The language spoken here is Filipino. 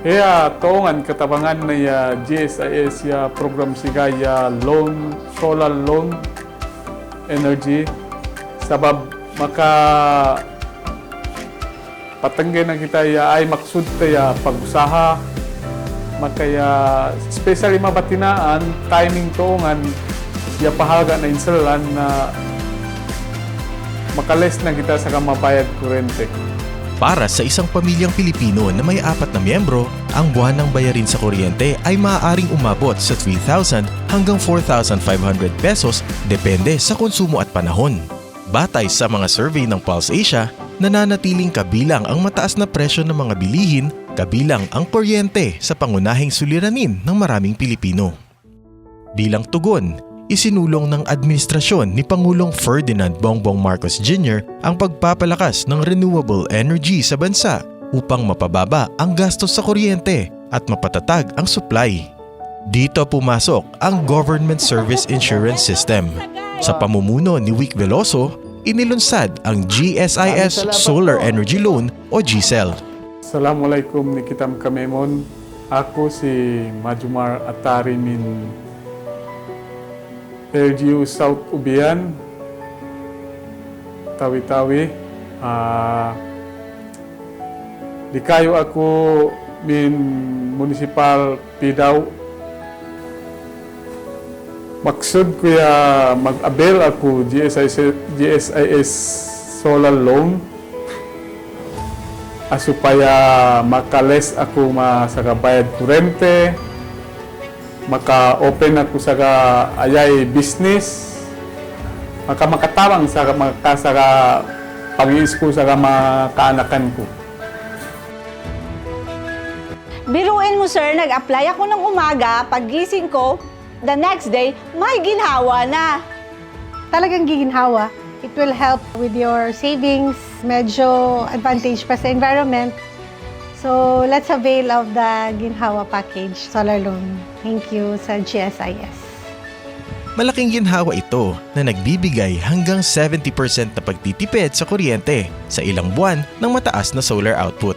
Kaya tuungan katabangan na ya GSIS ya program siga ya loan, solar loan energy sabab maka patanggay na kita ya ay maksud ta ya pag-usaha makaya especially mabatinaan timing tuungan ya pahaga na insalan na makales na kita sa mabayad kurente. Para sa isang pamilyang Pilipino na may 4 na miyembro, ang buwan ng bayarin sa kuryente ay maaaring umabot sa 3,000 hanggang 4,500 pesos depende sa konsumo at panahon. Batay sa mga survey ng Pulse Asia, nananatiling kabilang ang mataas na presyo ng mga bilihin kabilang ang kuryente sa pangunahing suliranin ng maraming Pilipino. Bilang tugon, isinulong ng administrasyon ni Pangulong Ferdinand Bongbong Marcos Jr. ang pagpapalakas ng renewable energy sa bansa upang mapababa ang gastos sa kuryente at mapatatag ang supply. Dito pumasok ang Government Service Insurance System. Sa pamumuno ni Wick Veloso, inilunsad ang GSIS Solar Energy Loan o GSEL. Assalamualaikum Nikitam Kamemon. Ako si Majumar Atari min LGU South Ubian, Tawi-Tawi. Di kayo ako min Municipal Pidaw. Maksud ko ya mag-avail ako GSIS Solar Loan supaya makales ako masagabayad kurente, maka-open ako sa ayay business, makatarang sa pag-i-school sa mga kaanakan ko. Biruin mo sir, nag-apply ako ng umaga, paggising ko, the next day, may ginhawa na. Talagang giginhawa. It will help with your savings, medyo advantage pa sa environment. So, let's avail of the Ginhawa Package Solar Loan. Thank you sa GSIS. Malaking ginhawa ito na nagbibigay hanggang 70% na pagtitipid sa kuryente sa ilang buwan ng mataas na solar output.